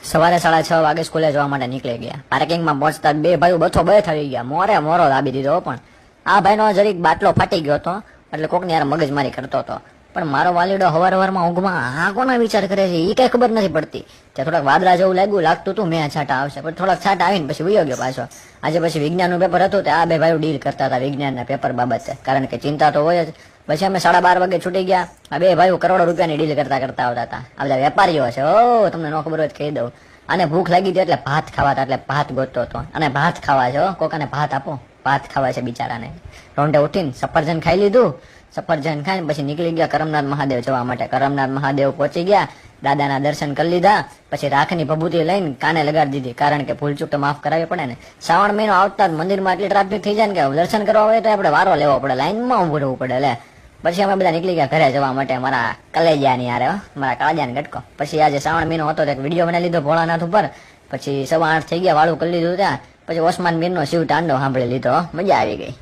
સવારે 6:30 વાગે સ્કૂલે જવા માટે નીકળી ગયા. પાર્કિંગમાં પહોંચતા બે ભાઈઓ બથો બે થઈ ગયા. મોરો દાબી દીધો. પણ આ ભાઈનો જરીક બાટલો ફાટી ગયો હતો એટલે કોકની યાર મગજમારી કરતો હતો. પણ મારો વાલીડો હવારમાં ઊંઘમાં આ કોના વિચાર કરે છે એ કઈ ખબર નથી પડતી. ત્યાં થોડાક વાદળા જેવું લાગતું હતું મેં છાંટા આવશે, પણ થોડાક છાંટા આવીને પછી વયો ગયો પાછો. આજે પછી વિજ્ઞાનનું પેપર હતું તે આ બે ભાઈઓ ડીલ કરતા હતા વિજ્ઞાનના પેપર બાબતે, કારણ કે ચિંતા તો હોય જ. પછી અમે 12:30 વાગે છૂટી ગયા. આ બે ભાઈઓ કરોડો રૂપિયાની ડીલ કરતા આવતા હતા. આ બધા વેપારીઓ છે. ઓ તમને ન ખબર હોય કહી દઉં. અને ભૂખ લાગી હતી એટલે ભાત ખાવા હતા, એટલે ભાત ગોતતો હતો. અને ભાત ખાવા છે, કોકાને ભાત આપો, ભાત ખાવા છે બિચારાને. રોંઢે ઉઠીને સફરજન ખાઈ લીધું. સફરજન ખાઈને પછી નીકળી ગયા કરમનાથ મહાદેવ જવા માટે. કરમનાથ મહાદેવ પહોંચી ગયા, દાદાના દર્શન કરી લીધા. પછી રાખની ભભૂતિ લઈને કાને લગાડી દીધી, કારણ કે ભૂલચૂક તો માફ કરાવી પડે ને. શ્રાવણ મહિનો આવતા જ મંદિરમાં એટલી ટ્રાફિક થઈ જાય ને કે દર્શન કરવા હોય તો આપણે વારો લેવો પડે, લાઈનમાં ઉભું રહેવું પડે. એટલે પછી અમે બધા નીકળી ગયા ઘરે જવા માટે. મારા કલેજાની યાર, મારા કાળજાને ગટકો. પછી આજે શ્રાવણ મહિનો હતો તો એક વિડીયો બનાવી લીધો ભોળાનાથ ઉપર. પછી 8:15 થઈ ગયા, વાળું કરી લીધું ત્યાં. પછી ઓસમાન મીરનો શિવ તાંડવ સાંભળી લીધો. મજા આવી ગઈ.